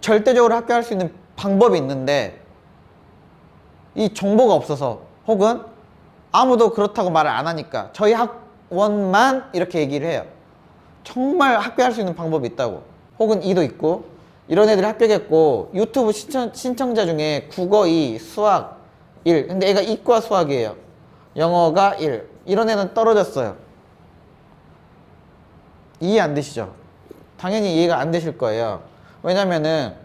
절대적으로 합격할 수 있는 방법이 있는데 이 정보가 없어서 혹은 아무도 그렇다고 말을 안 하니까 저희 학원만 이렇게 얘기를 해요. 정말 합격할 수 있는 방법이 있다고. 혹은 이도 있고 이런 애들이 합격했고 유튜브 신청자 중에 국어 2, 수학 1 근데 애가 이과 수학이에요. 영어가 1 이런 애는 떨어졌어요. 이해 안 되시죠? 당연히 이해가 안 되실 거예요. 왜냐면은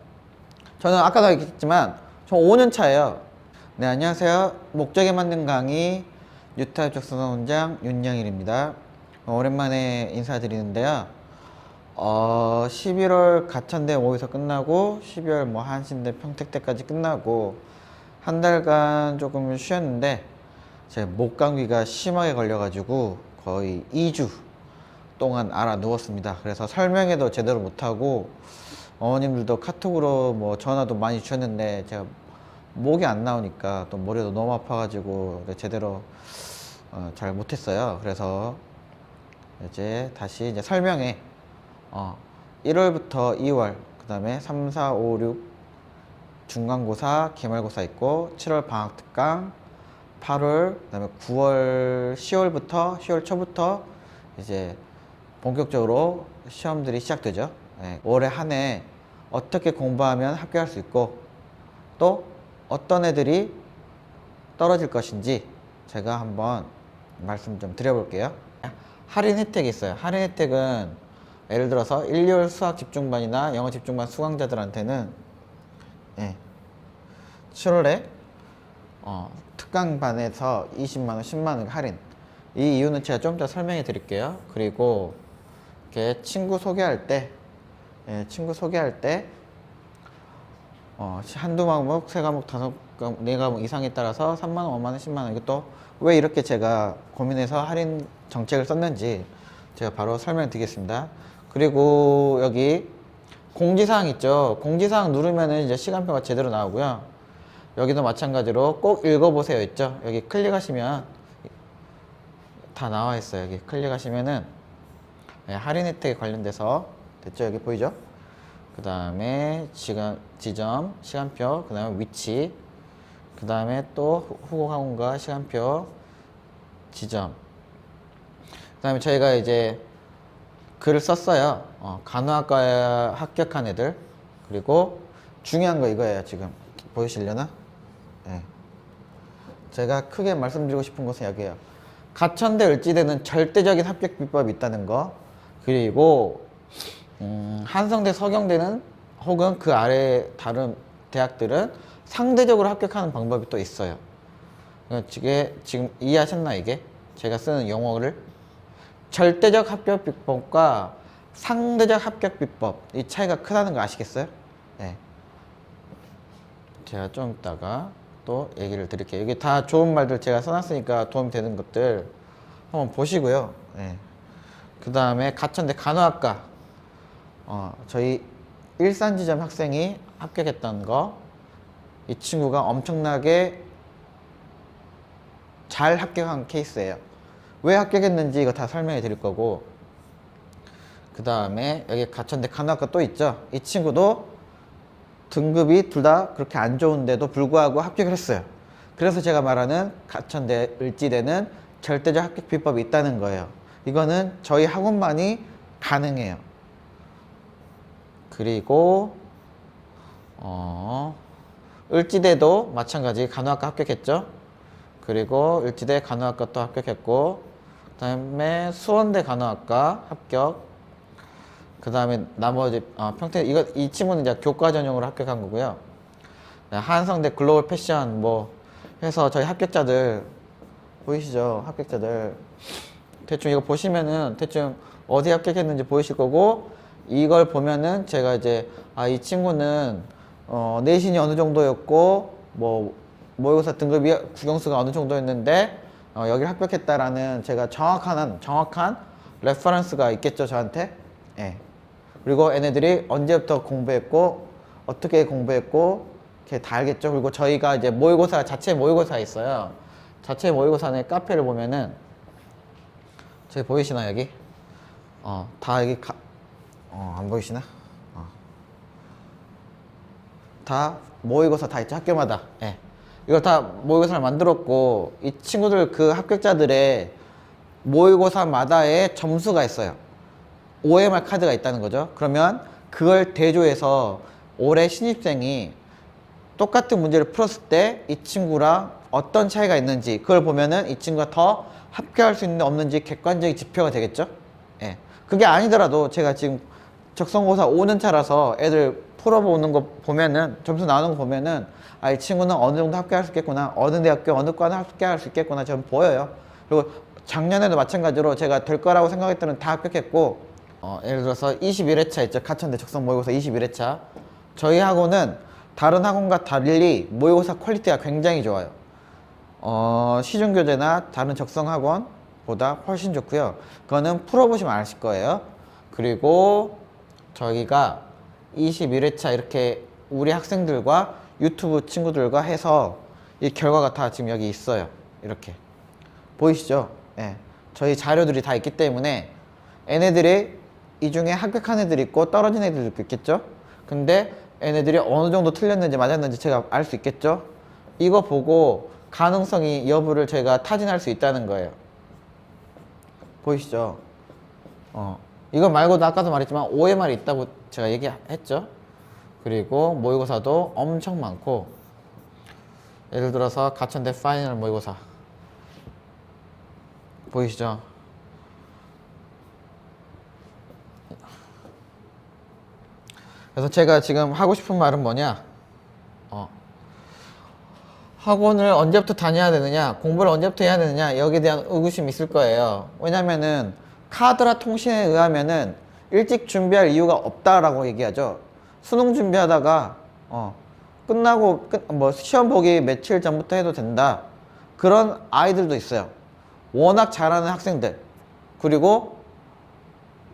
저는 아까도 얘기했지만 저 5년 차예요. 네, 안녕하세요. 목적에 맞는 강의 뉴타입 적성원장 윤영일입니다. 오랜만에 인사드리는데요. 11월 가천대 모의서 끝나고 12월 뭐 한신대 평택대까지 끝나고 한 달간 조금 쉬었는데 제 목 감기가 심하게 걸려가지고 거의 2주 동안 알아 누웠습니다. 그래서 설명회도 제대로 못하고 어머님들도 카톡으로 뭐 전화도 많이 주셨는데 제가 목이 안 나오니까 또 머리도 너무 아파가지고 제대로 잘 못했어요. 그래서 이제 다시 이제 설명회 1월부터 2월 그 다음에 3, 4, 5, 6 중간고사, 기말고사 있고 7월 방학특강 8월 그 다음에 9월 10월 초부터 이제 본격적으로 시험들이 시작되죠. 네. 올해 한 해 어떻게 공부하면 합격할 수 있고 또 어떤 애들이 떨어질 것인지 제가 한번 말씀 좀 드려볼게요. 할인 혜택이 있어요. 할인 혜택은 예를 들어서 1, 2월 수학 집중반이나 영어 집중반 수강자들한테는 7월에 특강반에서 20만원, 10만원 할인. 이 이유는 제가 좀 이따 설명해 드릴게요. 그리고 이렇게 친구 소개할 때 한두 과목, 세 과목, 다섯 과목, 네 과목 이상에 따라서 3만원, 5만원, 10만원 이것도 왜 이렇게 제가 고민해서 할인 정책을 썼는지 제가 바로 설명 드리겠습니다. 그리고 여기 공지사항 있죠. 공지사항 누르면은 이제 시간표가 제대로 나오고요. 여기도 마찬가지로 꼭 읽어보세요 있죠. 여기 클릭하시면 다 나와 있어요. 여기 클릭하시면은 할인 혜택에 관련돼서 됐죠. 여기 보이죠? 그 다음에 지점, 시간표, 그 다음에 위치, 그 다음에 또 후보학원과 시간표, 지점. 그 다음에 저희가 이제 글을 썼어요. 간호학과에 합격한 애들. 그리고 중요한 거 이거예요. 지금 보이시려나? 네. 제가 크게 말씀드리고 싶은 것은 여기에요. 가천대, 을지대는 절대적인 합격 비법이 있다는 거. 그리고 한성대, 서경대는 혹은 그 아래 다른 대학들은 상대적으로 합격하는 방법이 또 있어요. 이게 지금 이해하셨나 이게? 제가 쓰는 용어를 절대적 합격 비법과 상대적 합격 비법 이 차이가 크다는 거 아시겠어요? 네. 제가 좀 이따가 또 얘기를 드릴게요. 여기 다 좋은 말들 제가 써놨으니까 도움이 되는 것들 한번 보시고요. 네. 그 다음에 가천대 간호학과 저희 일산지점 학생이 합격했던 거 이 친구가 엄청나게 잘 합격한 케이스예요. 왜 합격했는지 이거 다 설명해 드릴 거고 그 다음에 여기 가천대 간호학과 또 있죠. 이 친구도 등급이 둘 다 그렇게 안 좋은데도 불구하고 합격을 했어요. 그래서 제가 말하는 가천대, 을지대는 절대적 합격 비법이 있다는 거예요. 이거는 저희 학원만이 가능해요. 그리고 을지대도 마찬가지 간호학과 합격했죠. 그리고 을지대 간호학과 또 합격했고 그 다음에 수원대 간호학과 합격. 그 다음에 나머지 평택 이 친구는 이제 교과 전형으로 합격한 거고요. 한성대 글로벌 패션 뭐 해서 저희 합격자들 보이시죠? 합격자들 대충 이거 보시면은 대충 어디 합격했는지 보이실 거고 이걸 보면은 제가 이제 이 친구는 내신이 어느 정도였고 뭐 모의고사 등급이 국영수가 어느 정도였는데 여기를 합격했다라는 제가 정확한 레퍼런스가 있겠죠 저한테. 예. 그리고 얘네들이 언제부터 공부했고 어떻게 공부했고 이렇게 다 알겠죠. 그리고 저희가 이제 모의고사 자체 모의고사 있어요. 자체 모의고사는 카페를 보면은 저기 보이시나 여기? 다 여기 안 보이시나? 다 모의고사 다 있죠, 학교마다. 예. 이걸 다 모의고사를 만들었고, 이 친구들 그 합격자들의 모의고사마다의 점수가 있어요. OMR 카드가 있다는 거죠. 그러면 그걸 대조해서 올해 신입생이 똑같은 문제를 풀었을 때 이 친구랑 어떤 차이가 있는지 그걸 보면은 이 친구가 더 합격할 수 있는지 없는지 객관적인 지표가 되겠죠. 예. 그게 아니더라도 제가 지금 적성고사 5년 차라서 애들 풀어보는 거 보면은 점수 나오는 거 보면은 아, 이 친구는 어느 정도 합격할 수 있겠구나, 어느 대학교 어느 과는 합격할 수 있겠구나 전 보여요. 그리고 작년에도 마찬가지로 제가 될 거라고 생각했더니 다 합격했고, 예를 들어서 21회차 있죠, 가천대 적성 모의고사 21회차. 저희 학원은 다른 학원과 달리 모의고사 퀄리티가 굉장히 좋아요. 시중교재나 다른 적성 학원보다 훨씬 좋고요. 그거는 풀어보시면 아실 거예요. 그리고 저희가 21회차 이렇게 우리 학생들과 유튜브 친구들과 해서 이 결과가 다 지금 여기 있어요. 이렇게 보이시죠? 예. 저희 자료들이 다 있기 때문에 얘네들이 이 중에 합격한 애들이 있고 떨어진 애들도 있겠죠? 근데 얘네들이 어느 정도 틀렸는지 맞았는지 제가 알 수 있겠죠? 이거 보고 가능성이 여부를 저희가 타진할 수 있다는 거예요. 보이시죠? 이거 말고도 아까도 말했지만 OMR이 있다고 제가 얘기했죠? 그리고 모의고사도 엄청 많고, 예를 들어서 가천대 파이널 모의고사 보이시죠? 그래서 제가 지금 하고 싶은 말은 뭐냐, 학원을 언제부터 다녀야 되느냐, 공부를 언제부터 해야 되느냐, 여기에 대한 의구심이 있을 거예요. 왜냐면은 카드라 통신에 의하면은 일찍 준비할 이유가 없다라고 얘기하죠. 수능 준비하다가 끝나고 뭐 시험 보기 며칠 전부터 해도 된다, 그런 아이들도 있어요. 워낙 잘하는 학생들, 그리고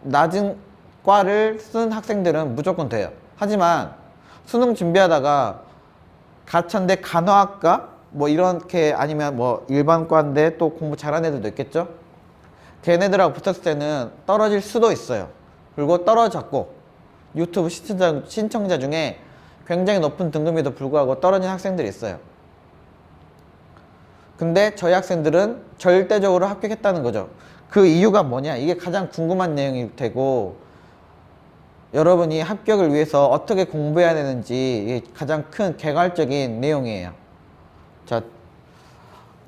낮은 과를 쓴 학생들은 무조건 돼요. 하지만 수능 준비하다가 가천대 간호학과 뭐 이렇게, 아니면 뭐 일반과인데 또 공부 잘하는 애들도 있겠죠. 걔네들하고 붙었을 때는 떨어질 수도 있어요. 그리고 떨어졌고, 유튜브 신청자 중에 굉장히 높은 등급에도 불구하고 떨어진 학생들이 있어요. 근데 저희 학생들은 절대적으로 합격했다는 거죠. 그 이유가 뭐냐, 이게 가장 궁금한 내용이 되고, 여러분이 합격을 위해서 어떻게 공부해야 되는지 이게 가장 큰 개괄적인 내용이에요. 자,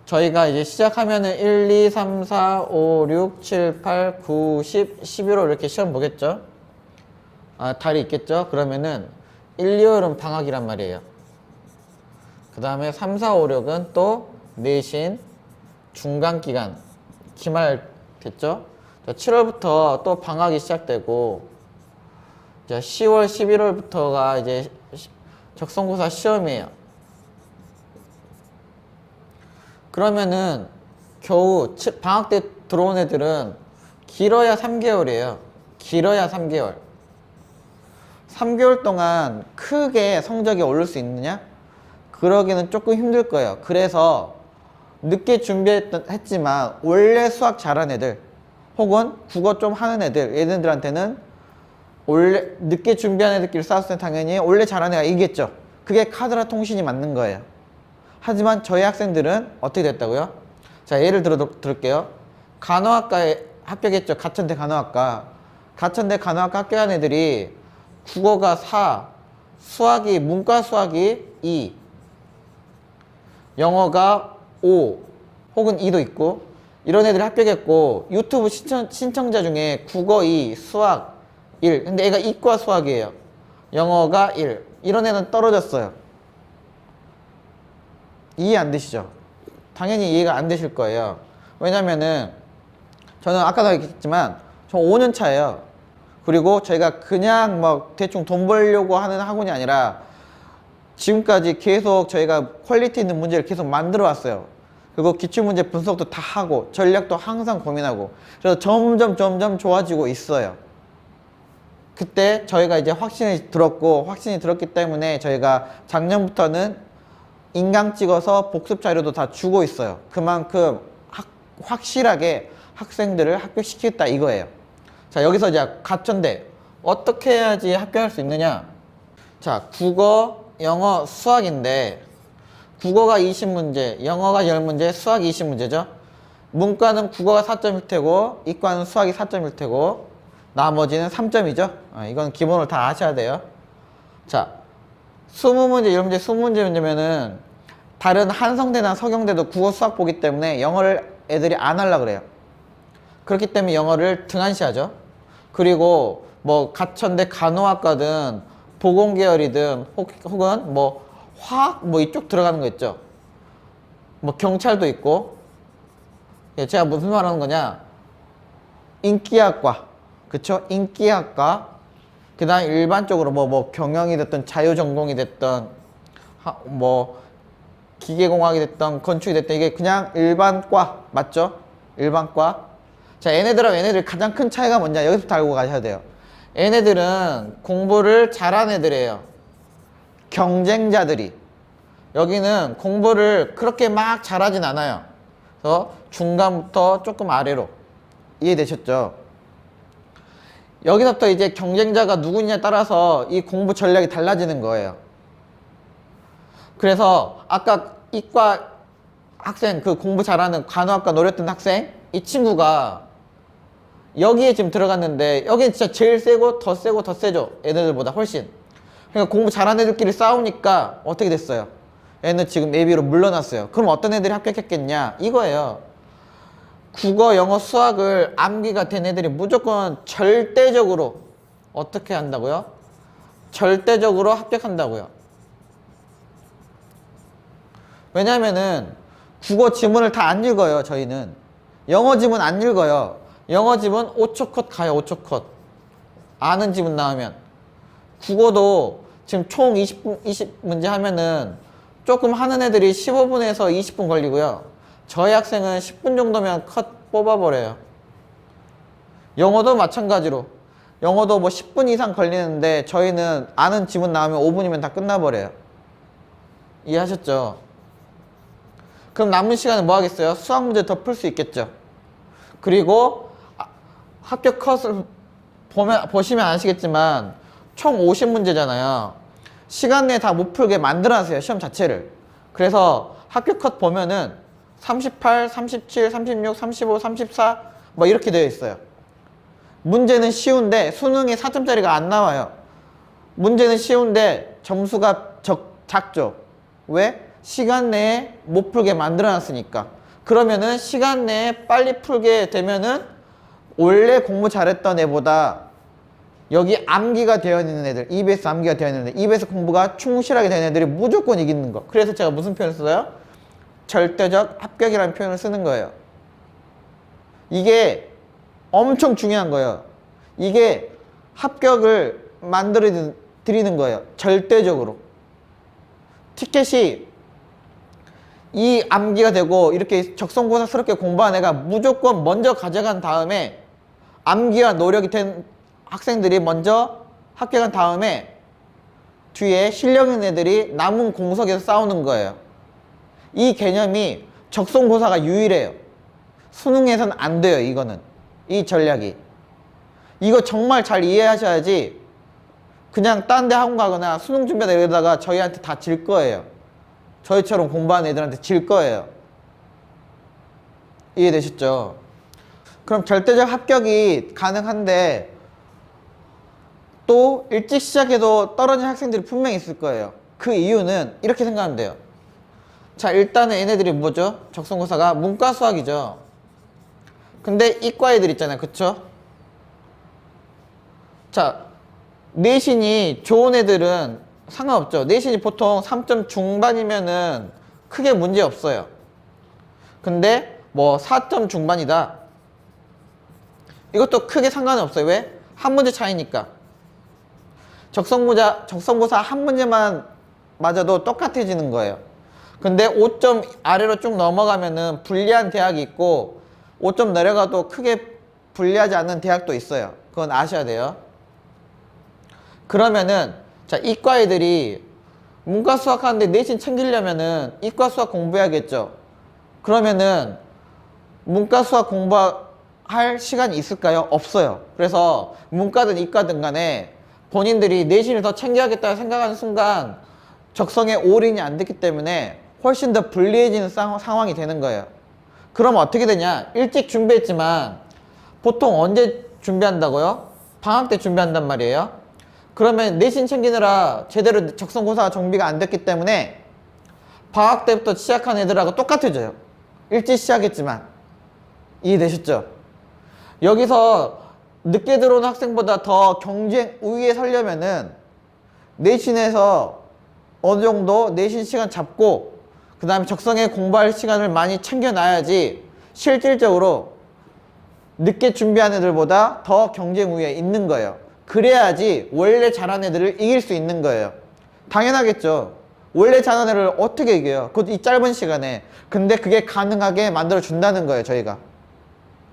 저희가 이제 시작하면은 1, 2, 3, 4, 5, 6, 7, 8, 9, 10, 11월 이렇게 시험 보겠죠? 달이 있겠죠? 그러면은 1, 2월은 방학이란 말이에요. 그 다음에 3, 4, 5, 6은 또 내신 중간기간 기말 됐죠? 자, 7월부터 또 방학이 시작되고, 자, 10월, 11월부터가 이제 적성고사 시험이에요. 그러면은 겨우 방학 때 들어온 애들은 길어야 3개월이에요. 길어야 3개월. 3개월 동안 크게 성적이 오를 수 있느냐? 그러기는 조금 힘들 거예요. 그래서 늦게 준비했지만 원래 수학 잘하는 애들, 혹은 국어 좀 하는 애들, 얘네들한테는 원래 늦게 준비한 애들끼리 싸웠을 때 당연히 원래 잘하는 애가 이겼죠. 그게 카드라 통신이 맞는 거예요. 하지만 저희 학생들은 어떻게 됐다고요? 자, 예를 들을게요. 간호학과에 합격했죠. 가천대 간호학과. 가천대 간호학과 합격한 애들이 국어가 4, 수학이, 문과 수학이 2, 영어가 5 혹은 2도 있고, 이런 애들이 합격했고, 유튜브 신청자 중에 국어 2, 수학 1, 근데 얘가 이과 수학이에요. 영어가 1, 이런 애는 떨어졌어요. 이해 안 되시죠? 당연히 이해가 안 되실 거예요. 왜냐면은 저는 아까도 얘기했지만 저 5년 차예요. 그리고 저희가 그냥 막 대충 돈 벌려고 하는 학원이 아니라 지금까지 계속 저희가 퀄리티 있는 문제를 계속 만들어 왔어요. 그리고 기출문제 분석도 다 하고 전략도 항상 고민하고, 그래서 점점 좋아지고 있어요. 그때 저희가 이제 확신이 들었기 때문에 저희가 작년부터는 인강 찍어서 복습 자료도 다 주고 있어요. 그만큼 확실하게 학생들을 합격시키겠다 이거예요. 자, 여기서 이제 가천대 어떻게 해야지 합격할 수 있느냐. 자, 국어 영어, 수학인데 국어가 20문제, 영어가 10문제, 수학이 20문제죠. 문과는 국어가 4점일 테고 이과는 수학이 4점일 테고 나머지는 3점이죠. 이건 기본으로 다 아셔야 돼요. 자, 20문제, 10문제, 20문제 문제면은 다른 한성대나 서경대도 국어, 수학 보기 때문에 영어를 애들이 안 하려고 그래요. 그렇기 때문에 영어를 등한시하죠. 그리고 뭐 가천대 간호학과든 보건계열이든 혹은 뭐 화학 뭐 이쪽 들어가는 거 있죠. 뭐 경찰도 있고. 제가 무슨 말 하는 거냐, 인기학과, 그쵸? 인기학과, 그 다음에 일반적으로 뭐 경영이 됐든 자유전공이 됐든 뭐 기계공학이 됐든 건축이 됐든 이게 그냥 일반과 맞죠? 일반과. 자, 얘네들하고 얘네들 가장 큰 차이가 뭐냐, 여기서부터 알고 가셔야 돼요. 얘네들은 공부를 잘하는 애들이에요. 경쟁자들이. 여기는 공부를 그렇게 막 잘하진 않아요. 그래서 중간부터 조금 아래로. 이해되셨죠? 여기서부터 이제 경쟁자가 누구냐에 따라서 이 공부 전략이 달라지는 거예요. 그래서 아까 이과 학생, 그 공부 잘하는 간호학과 노렸던 학생, 이 친구가 여기에 지금 들어갔는데 여기는 진짜 제일 세고 더 세고 더 세죠. 얘네들보다 훨씬. 그러니까 공부 잘하는 애들끼리 싸우니까 어떻게 됐어요? 얘는 지금 예비로 물러났어요. 그럼 어떤 애들이 합격했겠냐? 이거예요. 국어, 영어, 수학을 암기가 된 애들이 무조건 절대적으로 어떻게 한다고요? 절대적으로 합격한다고요. 왜냐면은 국어 지문을 다 안 읽어요. 저희는 영어 지문 안 읽어요. 영어 지문 5초 컷 가요. 5초 컷. 아는 지문 나오면. 국어도 지금 총 20문제 하면은 조금 하는 애들이 15분에서 20분 걸리고요. 저희 학생은 10분 정도면 컷 뽑아버려요. 영어도 마찬가지로. 영어도 뭐 10분 이상 걸리는데 저희는 아는 지문 나오면 5분이면 다 끝나버려요. 이해하셨죠? 그럼 남은 시간은 뭐 하겠어요? 수학 문제 더 풀 수 있겠죠. 그리고 합격 컷을 보시면 아시겠지만 총 50문제잖아요. 시간 내에 다 못 풀게 만들어놨어요. 시험 자체를. 그래서 합격 컷 보면은 38, 37, 36, 35, 34 뭐 이렇게 되어 있어요. 문제는 쉬운데 수능에 4점짜리가 안 나와요. 문제는 쉬운데 점수가 작죠. 왜? 시간 내에 못 풀게 만들어놨으니까. 그러면은 시간 내에 빨리 풀게 되면은 원래 공부 잘했던 애보다 여기 암기가 되어 있는 애들, EBS 암기가 되어 있는 애들, EBS 공부가 충실하게 된 애들이 무조건 이기는 거. 그래서 제가 무슨 표현을 써요? 절대적 합격이라는 표현을 쓰는 거예요. 이게 엄청 중요한 거예요. 이게 합격을 만들어 드리는 거예요. 절대적으로. 티켓이 이 암기가 되고 이렇게 적성고사스럽게 공부한 애가 무조건 먼저 가져간 다음에 암기와 노력이 된 학생들이 먼저 합격한 다음에 뒤에 실력 있는 애들이 남은 공석에서 싸우는 거예요. 이 개념이 적성고사가 유일해요. 수능에서는 안 돼요. 이거는. 이 전략이. 이거 정말 잘 이해하셔야지 그냥 딴 데 학원 가거나 수능 준비하다 이러다가 저희한테 다 질 거예요. 저희처럼 공부하는 애들한테 질 거예요. 이해되셨죠? 그럼 절대적 합격이 가능한데 또 일찍 시작해도 떨어진 학생들이 분명히 있을 거예요. 그 이유는 이렇게 생각하면 돼요. 자, 일단은 얘네들이 뭐죠? 적성고사가 문과 수학이죠. 근데 이과 애들 있잖아요. 그쵸? 자, 내신이 좋은 애들은 상관없죠. 내신이 보통 3점 중반이면은 크게 문제 없어요. 근데 뭐 4점 중반이다. 이것도 크게 상관은 없어요. 왜? 한 문제 차이니까. 적성고사 한 문제만 맞아도 똑같아지는 거예요. 근데 5점 아래로 쭉 넘어가면은 불리한 대학이 있고 5점 내려가도 크게 불리하지 않는 대학도 있어요. 그건 아셔야 돼요. 그러면은 자, 이과 애들이 문과 수학 하는데 내신 챙기려면은 이과 수학 공부해야겠죠. 그러면은 문과 수학 공부할 시간이 있을까요? 없어요. 그래서 문과든 이과든 간에 본인들이 내신을 더 챙겨야겠다 생각하는 순간 적성에 올인이 안 됐기 때문에 훨씬 더 불리해지는 상황이 되는 거예요. 그러면 어떻게 되냐? 일찍 준비했지만 보통 언제 준비한다고요? 방학 때 준비한단 말이에요. 그러면 내신 챙기느라 제대로 적성고사 정비가 안 됐기 때문에 방학 때부터 시작한 애들하고 똑같아져요. 일찍 시작했지만. 이해되셨죠? 여기서 늦게 들어온 학생보다 더 경쟁 우위에 서려면은 내신에서 어느 정도 내신 시간 잡고 그 다음에 적성에 공부할 시간을 많이 챙겨놔야지 실질적으로 늦게 준비한 애들보다 더 경쟁 우위에 있는 거예요. 그래야지 원래 잘하는 애들을 이길 수 있는 거예요. 당연하겠죠. 원래 잘하는 애를 어떻게 이겨요? 그것도 이 짧은 시간에. 근데 그게 가능하게 만들어 준다는 거예요, 저희가.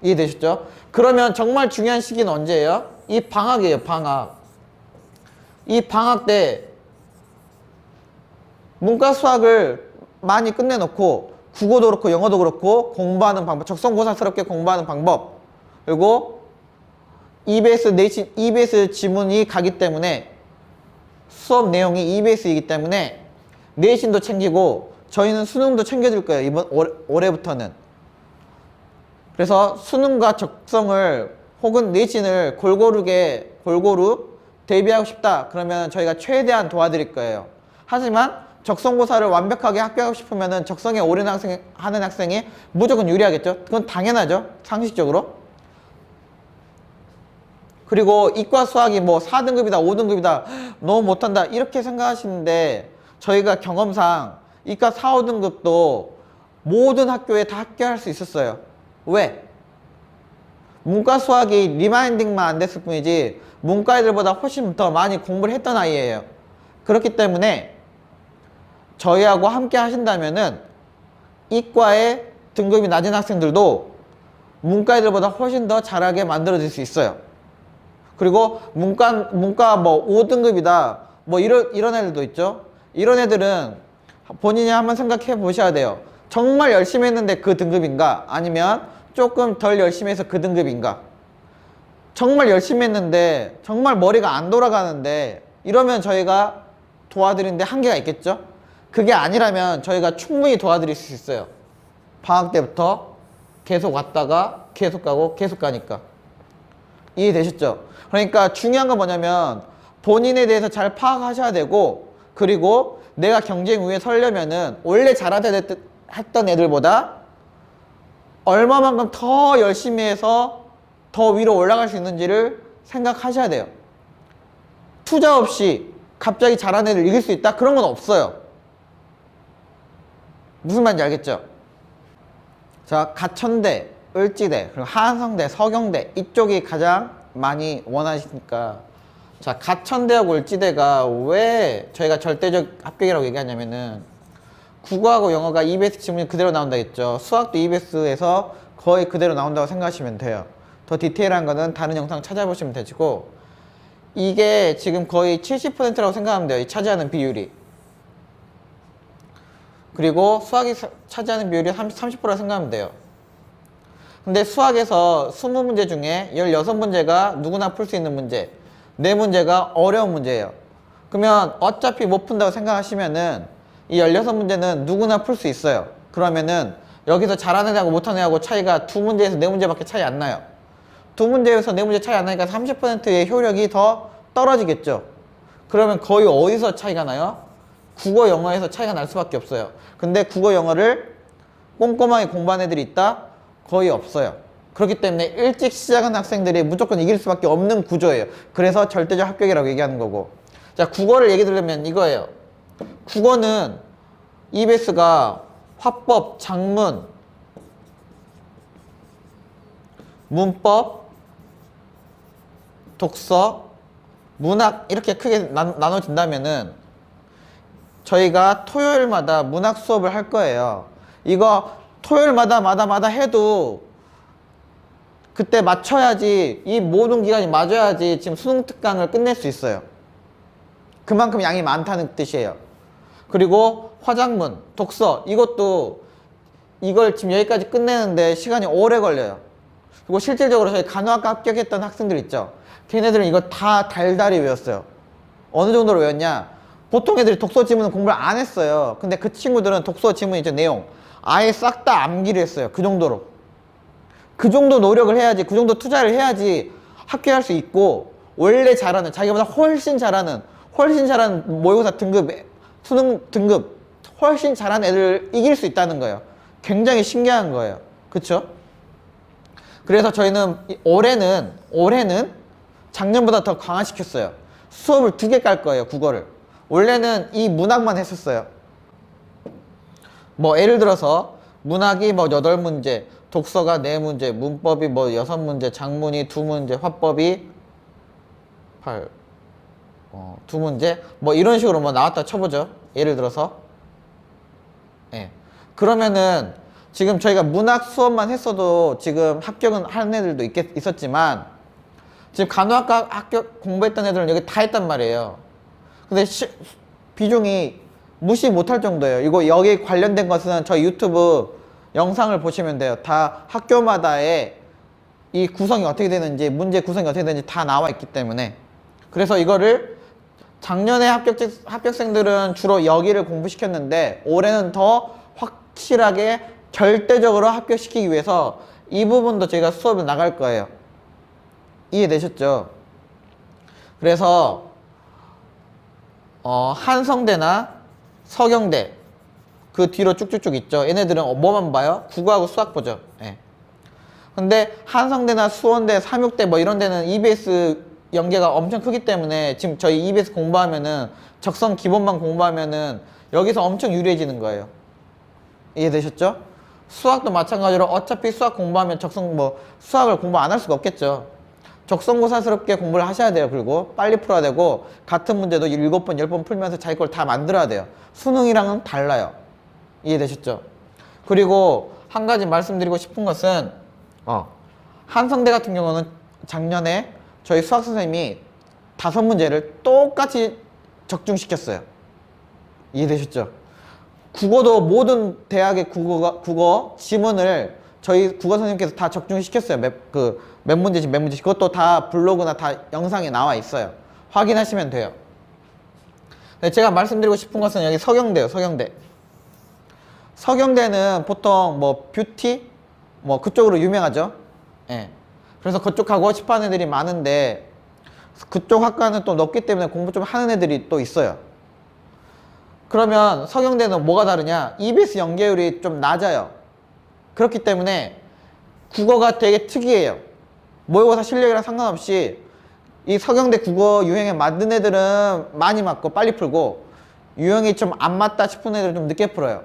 이해되셨죠? 그러면 정말 중요한 시기는 언제예요? 이 방학이에요, 방학. 이 방학 때 문과 수학을 많이 끝내놓고 국어도 그렇고 영어도 그렇고 공부하는 방법, 적성고사스럽게 공부하는 방법, 그리고 EBS 내신, EBS 지문이 가기 때문에 수업 내용이 EBS이기 때문에 내신도 챙기고 저희는 수능도 챙겨줄 거예요. 이번 올해부터는. 그래서 수능과 적성을 혹은 내신을 골고루 대비하고 싶다. 그러면 저희가 최대한 도와드릴 거예요. 하지만 적성고사를 완벽하게 합격하고 싶으면 적성에 하는 학생이 무조건 유리하겠죠. 그건 당연하죠. 상식적으로. 그리고 이과 수학이 뭐 4등급이다 5등급이다 너무 못한다 이렇게 생각하시는데 저희가 경험상 이과 4, 5등급도 모든 학교에 다 합격할 수 있었어요. 왜? 문과 수학이 리마인딩만 안 됐을 뿐이지 문과 애들보다 훨씬 더 많이 공부를 했던 아이예요. 그렇기 때문에 저희하고 함께 하신다면은 이과의 등급이 낮은 학생들도 문과 애들보다 훨씬 더 잘하게 만들어질 수 있어요. 그리고 문과 뭐 5등급이다 뭐 이런 애들도 있죠. 이런 애들은 본인이 한번 생각해 보셔야 돼요. 정말 열심히 했는데 그 등급인가? 아니면 조금 덜 열심히 해서 그 등급인가? 정말 열심히 했는데 정말 머리가 안 돌아가는데 이러면 저희가 도와드리는데 한계가 있겠죠? 그게 아니라면 저희가 충분히 도와드릴 수 있어요. 방학 때부터 계속 왔다가 계속 가고 계속 가니까. 이해되셨죠? 그러니까 중요한 건 뭐냐면 본인에 대해서 잘 파악하셔야 되고 그리고 내가 경쟁 우위에 서려면은 원래 했던 애들보다 얼마만큼 더 열심히 해서 더 위로 올라갈 수 있는지를 생각하셔야 돼요. 투자 없이 갑자기 잘하는 애들 이길 수 있다? 그런 건 없어요. 무슨 말인지 알겠죠? 자, 가천대, 을지대, 그리고 한성대, 서경대 이쪽이 가장 많이 원하시니까 자, 가천대하고 을지대가 왜 저희가 절대적 합격이라고 얘기하냐면은 국어하고 영어가 EBS 지문이 그대로 나온다 했죠. 수학도 EBS에서 거의 그대로 나온다고 생각하시면 돼요. 더 디테일한 거는 다른 영상 찾아보시면 되시고 이게 지금 거의 70%라고 생각하면 돼요. 이 차지하는 비율이. 그리고 수학이 차지하는 비율이 30%라고 생각하면 돼요. 근데 수학에서 20문제 중에 16문제가 누구나 풀 수 있는 문제 4문제가 어려운 문제예요. 그러면 어차피 못 푼다고 생각하시면은 이 16문제는 누구나 풀 수 있어요. 그러면은 여기서 잘하는 애하고 못하는 애하고 차이가 2문제에서 4문제밖에 차이 안 나요. 2문제에서 4문제 차이 안 나니까 30%의 효력이 더 떨어지겠죠. 그러면 거의 어디서 차이가 나요? 국어 영어에서 차이가 날 수밖에 없어요. 근데 국어 영어를 꼼꼼하게 공부한 애들이 있다? 거의 없어요. 그렇기 때문에 일찍 시작한 학생들이 무조건 이길 수밖에 없는 구조예요. 그래서 절대적 합격이라고 얘기하는 거고. 자, 국어를 얘기 들으면 이거예요. 국어는 EBS가 화법, 작문, 문법, 독서, 문학 이렇게 크게 나눠진다면은 저희가 토요일마다 문학 수업을 할 거예요. 이거 토요일마다 해도 그때 맞춰야지 이 모든 기간이 맞아야지 지금 수능 특강을 끝낼 수 있어요. 그만큼 양이 많다는 뜻이에요. 그리고 화작문, 독서 이것도 이걸 지금 여기까지 끝내는데 시간이 오래 걸려요. 그리고 실질적으로 저희 간호학과 합격했던 학생들 있죠. 걔네들은 이거 다 달달이 외웠어요. 어느 정도로 외웠냐? 보통 애들이 독서 지문은 공부를 안 했어요. 근데 그 친구들은 독서 지문 이제 내용 아예 싹 다 암기를 했어요. 그 정도로. 그 정도 노력을 해야지, 그 정도 투자를 해야지 합격할 수 있고, 원래 잘하는, 자기보다 훨씬 잘하는 모의고사 등급, 수능 등급 훨씬 잘하는 애들을 이길 수 있다는 거예요. 굉장히 신기한 거예요. 그쵸? 그래서 저희는 올해는 작년보다 더 강화시켰어요. 수업을 2개 깔 거예요. 국어를. 원래는 이 문학만 했었어요. 뭐 예를 들어서 문학이 뭐 8문제, 독서가 4문제, 문법이 뭐 6문제, 작문이 2문제, 화법이 2문제, 뭐 이런 식으로 뭐 나왔다 쳐보죠. 예를 들어서. 예. 그러면은 지금 저희가 문학 수업만 했어도 지금 합격은 하는 애들도 있었지만, 지금 간호학과 합격 공부했던 애들은 여기 다 했단 말이에요. 근데 비중이 무시 못할 정도예요. 이거 여기 관련된 것은 저희 유튜브 영상을 보시면 돼요. 다 학교마다의 이 구성이 어떻게 되는지, 문제 구성이 어떻게 되는지 다 나와 있기 때문에. 그래서 이거를 작년에 합격생들은 주로 여기를 공부시켰는데, 올해는 더 확실하게 절대적으로 합격시키기 위해서 이 부분도 저희가 수업을 나갈 거예요. 이해되셨죠? 그래서 한성대나 서경대 그 뒤로 쭉쭉쭉 있죠. 얘네들은 뭐만 봐요? 국어하고 수학 보죠. 예. 근데 한성대나 수원대, 삼육대 뭐 이런 데는 EBS 연계가 엄청 크기 때문에 지금 저희 EBS 공부하면은, 적성 기본만 공부하면은 여기서 엄청 유리해지는 거예요. 이해되셨죠? 수학도 마찬가지로 어차피 수학 공부하면 수학을 공부 안 할 수가 없겠죠. 적성고사스럽게 공부를 하셔야 돼요. 그리고 빨리 풀어야 되고, 같은 문제도 7번, 10번 풀면서 자기 걸 다 만들어야 돼요. 수능이랑은 달라요. 이해되셨죠? 그리고 한 가지 말씀드리고 싶은 것은, 한성대 같은 경우는 작년에 저희 수학 선생님이 5문제를 똑같이 적중시켰어요. 이해되셨죠? 국어도 모든 대학의 국어 지문을 저희 국어 선생님께서 다 적중시켰어요. 몇 문제씩 몇 문제씩. 그것도 다 블로그나 다 영상에 나와 있어요. 확인하시면 돼요. 제가 말씀드리고 싶은 것은 여기 서경대예요. 서경대는 보통 뭐 뷰티 뭐 그쪽으로 유명하죠. 예. 그래서 그쪽하고 싶어하는 애들이 많은데, 그쪽 학과는 또 높기 때문에 공부 좀 하는 애들이 또 있어요. 그러면 서경대는 뭐가 다르냐? EBS 연계율이 좀 낮아요. 그렇기 때문에 국어가 되게 특이해요. 모의고사 실력이랑 상관없이 이 서경대 국어 유형에 맞는 애들은 많이 맞고 빨리 풀고, 유형이 좀 안 맞다 싶은 애들은 좀 늦게 풀어요.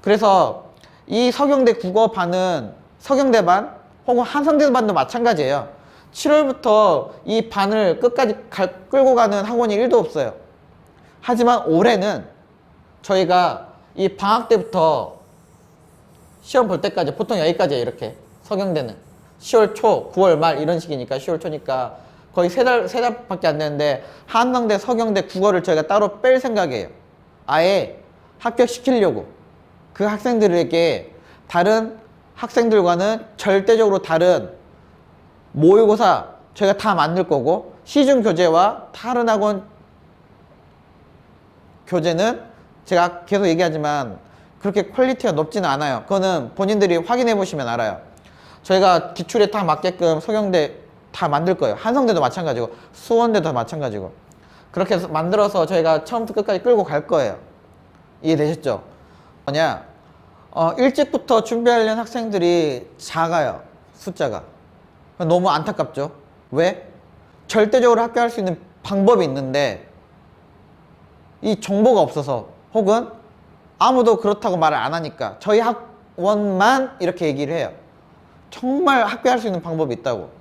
그래서 이 서경대 국어반은 서경대 반 혹은 한성대 반도 마찬가지예요. 7월부터 이 반을 끝까지 끌고 가는 학원이 1도 없어요. 하지만 올해는 저희가 이 방학 때부터 시험 볼 때까지, 보통 여기까지예요. 이렇게 서경대는 10월 초, 9월 말 이런 식이니까 10월 초니까 거의 3달밖에 안 되는데, 한성대, 서경대 국어를 저희가 따로 뺄 생각이에요. 아예 합격시키려고. 그 학생들에게 다른 학생들과는 절대적으로 다른 모의고사 저희가 다 만들 거고, 시중 교재와 다른 학원 교재는 제가 계속 얘기하지만 그렇게 퀄리티가 높지는 않아요. 그거는 본인들이 확인해 보시면 알아요. 저희가 기출에 다 맞게끔 서경대 다 만들 거예요. 한성대도 마찬가지고 수원대도 마찬가지고, 그렇게 해서 만들어서 저희가 처음부터 끝까지 끌고 갈 거예요. 이해되셨죠? 일찍부터 준비하려는 학생들이 작아요. 숫자가. 너무 안타깝죠? 왜? 절대적으로 합격할 수 있는 방법이 있는데 이 정보가 없어서, 혹은 아무도 그렇다고 말을 안 하니까 저희 학원만 이렇게 얘기를 해요. 정말 합격할 수 있는 방법이 있다고.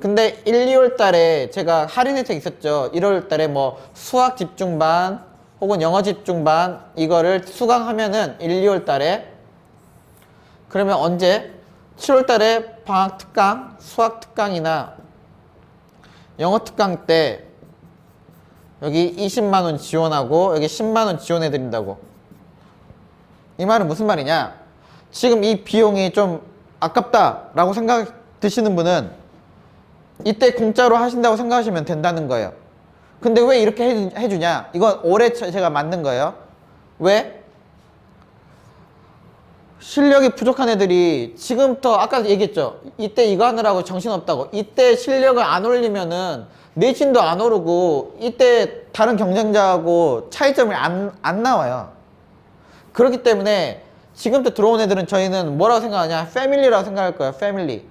근데 1, 2월 달에 제가 할인 혜택 있었죠. 1월 달에 뭐 수학 집중반 혹은 영어 집중반 이거를 수강하면은 1, 2월 달에, 그러면 언제? 7월 달에 방학 특강, 수학 특강이나 영어 특강 때 여기 20만원 지원하고 여기 10만원 지원해 드린다고. 이 말은 무슨 말이냐? 지금 이 비용이 좀 아깝다 라고 드시는 분은 이때 공짜로 하신다고 생각하시면 된다는 거예요. 근데 왜 이렇게 해주냐? 이건 올해 제가 만든 거예요. 왜? 실력이 부족한 애들이 지금부터 아까 얘기했죠. 이때 이거 하느라고 정신없다고. 이때 실력을 안 올리면은 내신도 안 오르고 이때 다른 경쟁자하고 차이점이 안 나와요. 그렇기 때문에 지금부터 들어온 애들은 저희는 뭐라고 생각하냐? 패밀리라고 생각할 거예요. 패밀리.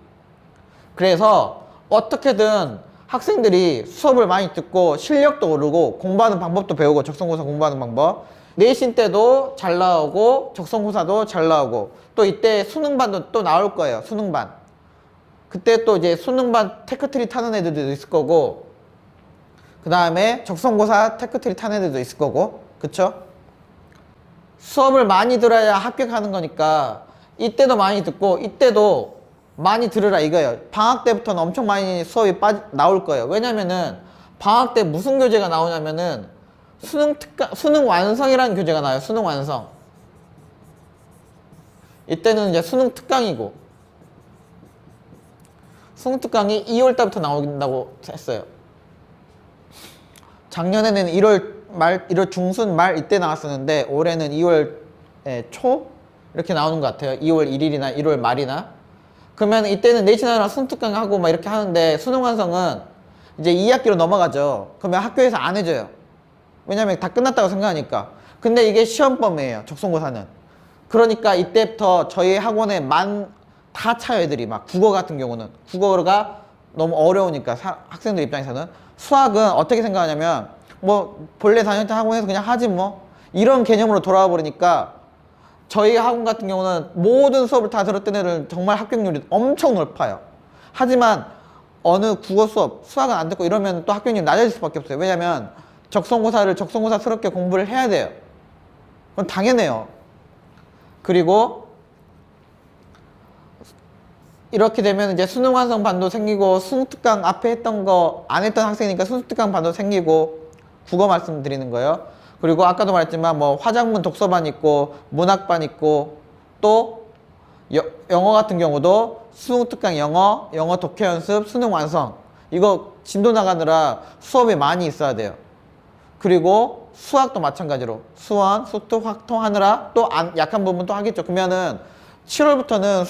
그래서 어떻게든 학생들이 수업을 많이 듣고 실력도 오르고 공부하는 방법도 배우고 적성고사 공부하는 방법, 내신 때도 잘 나오고 적성고사도 잘 나오고 또 이때 수능반도 또 나올 거예요. 수능반. 그때 또 이제 수능반 테크트리 타는 애들도 있을 거고 그 다음에 적성고사 테크트리 타는 애들도 있을 거고 그쵸? 수업을 많이 들어야 합격하는 거니까 이때도 많이 듣고 이때도 많이 들으라 이거예요. 방학 때부터는 엄청 많이 수업이 나올 거예요. 왜냐면은 방학 때 무슨 교재가 나오냐면은 수능 완성이라는 교재가 나와요. 수능 완성. 이때는 이제 수능 특강이고 수능 특강이 2월 달부터 나온다고 했어요. 작년에는 1월 중순 말 이때 나왔었는데 올해는 2월 초 이렇게 나오는 것 같아요. 2월 1일이나 1월 말이나. 그러면 이때는 내신하느라 수능 특강 하고 막 이렇게 하는데 수능 완성은 이제 2학기로 넘어가죠. 그러면 학교에서 안 해줘요. 왜냐면 다 끝났다고 생각하니까. 근데 이게 시험범이에요. 적성고사는. 그러니까 이때부터 저희 학원에 다 차요. 애들이 막 국어 같은 경우는 국어가 너무 어려우니까 학생들 입장에서는. 수학은 어떻게 생각하냐면 뭐 본래 다녔던 학원에서 그냥 하지 뭐 이런 개념으로 돌아와 버리니까 저희 학원 같은 경우는 모든 수업을 다 들었던 애들은 정말 합격률이 엄청 높아요. 하지만 어느 국어 수업, 수학은 안 듣고 이러면 또 합격률이 낮아질 수밖에 없어요. 왜냐면 적성고사를 적성고사스럽게 공부를 해야 돼요. 그건 당연해요. 그리고 이렇게 되면 이제 수능 완성 반도 생기고 수능 특강 앞에 했던 거 안 했던 학생이니까 수능 특강 반도 생기고 국어 말씀드리는 거예요. 그리고 아까도 말했지만 뭐 화작문 독서반 있고 문학반 있고 또 영어 같은 경우도 수능 특강 영어 독해 연습, 수능 완성 이거 진도 나가느라 수업이 많이 있어야 돼요. 그리고 수학도 마찬가지로 수원, 수특, 확통 하느라 또 약한 부분 또 하겠죠. 그러면은 7월부터는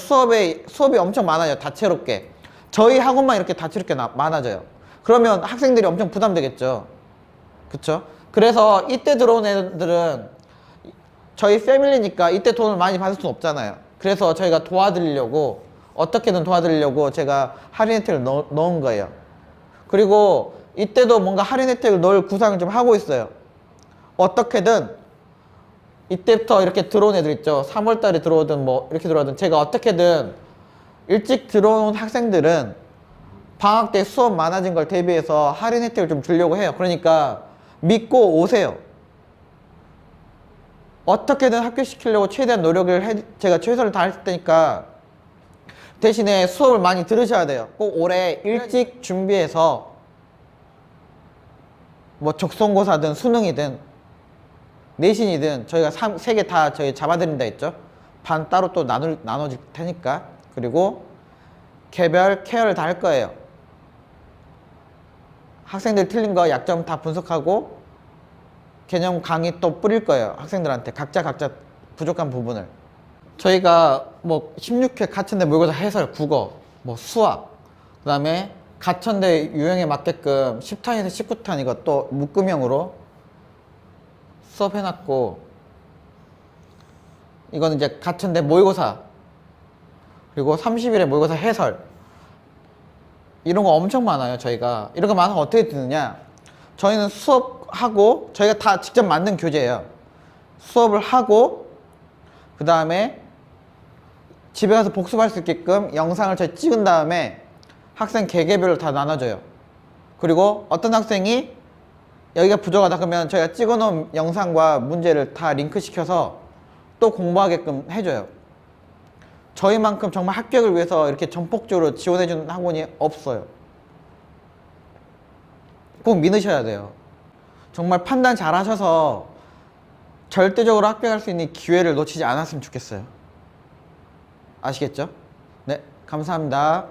수업이 엄청 많아요. 다채롭게. 저희 학원만 이렇게 다채롭게 많아져요. 그러면 학생들이 엄청 부담되겠죠. 그쵸? 그래서 이때 들어온 애들은 저희 패밀리니까 이때 돈을 많이 받을 수는 없잖아요. 그래서 저희가 도와드리려고 어떻게든 도와드리려고 제가 할인 혜택을 넣은 거예요. 그리고 이때도 뭔가 할인 혜택을 넣을 구상을 좀 하고 있어요. 어떻게든 이때부터 이렇게 들어온 애들 있죠. 3월 달에 들어오든 뭐 이렇게 들어오든 제가 어떻게든 일찍 들어온 학생들은 방학 때 수업 많아진 걸 대비해서 할인 혜택을 좀 주려고 해요. 그러니까 믿고 오세요. 어떻게든 합격시키려고 최대한 제가 최선을 다할 테니까 대신에 수업을 많이 들으셔야 돼요. 꼭 올해 일찍 준비해서 뭐 적성고사든 수능이든 내신이든 저희가 3개 다 저희 잡아드린다 했죠. 반 따로 또 나눠줄 테니까. 그리고 개별 케어를 다 할 거예요. 학생들 틀린 거 약점 다 분석하고 개념 강의 또 뿌릴 거예요. 학생들한테 각자 부족한 부분을. 저희가 뭐 16회 가천대 모의고사 해설, 국어, 뭐 수학, 그 다음에 가천대 유형에 맞게끔 10탄에서 19탄 이거 또 묶음형으로 수업해놨고, 이거는 이제 가천대 모의고사, 그리고 30일에 모의고사 해설, 이런 거 엄청 많아요. 저희가 이런 거 많으면 어떻게 듣느냐, 저희는 수업하고 저희가 다 직접 만든 교재예요. 수업을 하고 그 다음에 집에 가서 복습할 수 있게끔 영상을 저희 찍은 다음에 학생 개개별로 다 나눠줘요. 그리고 어떤 학생이 여기가 부족하다 그러면 저희가 찍어놓은 영상과 문제를 다 링크시켜서 또 공부하게끔 해줘요. 저희만큼 정말 합격을 위해서 이렇게 전폭적으로 지원해주는 학원이 없어요. 꼭 믿으셔야 돼요. 정말 판단 잘 하셔서 절대적으로 합격할 수 있는 기회를 놓치지 않았으면 좋겠어요. 아시겠죠? 네, 감사합니다.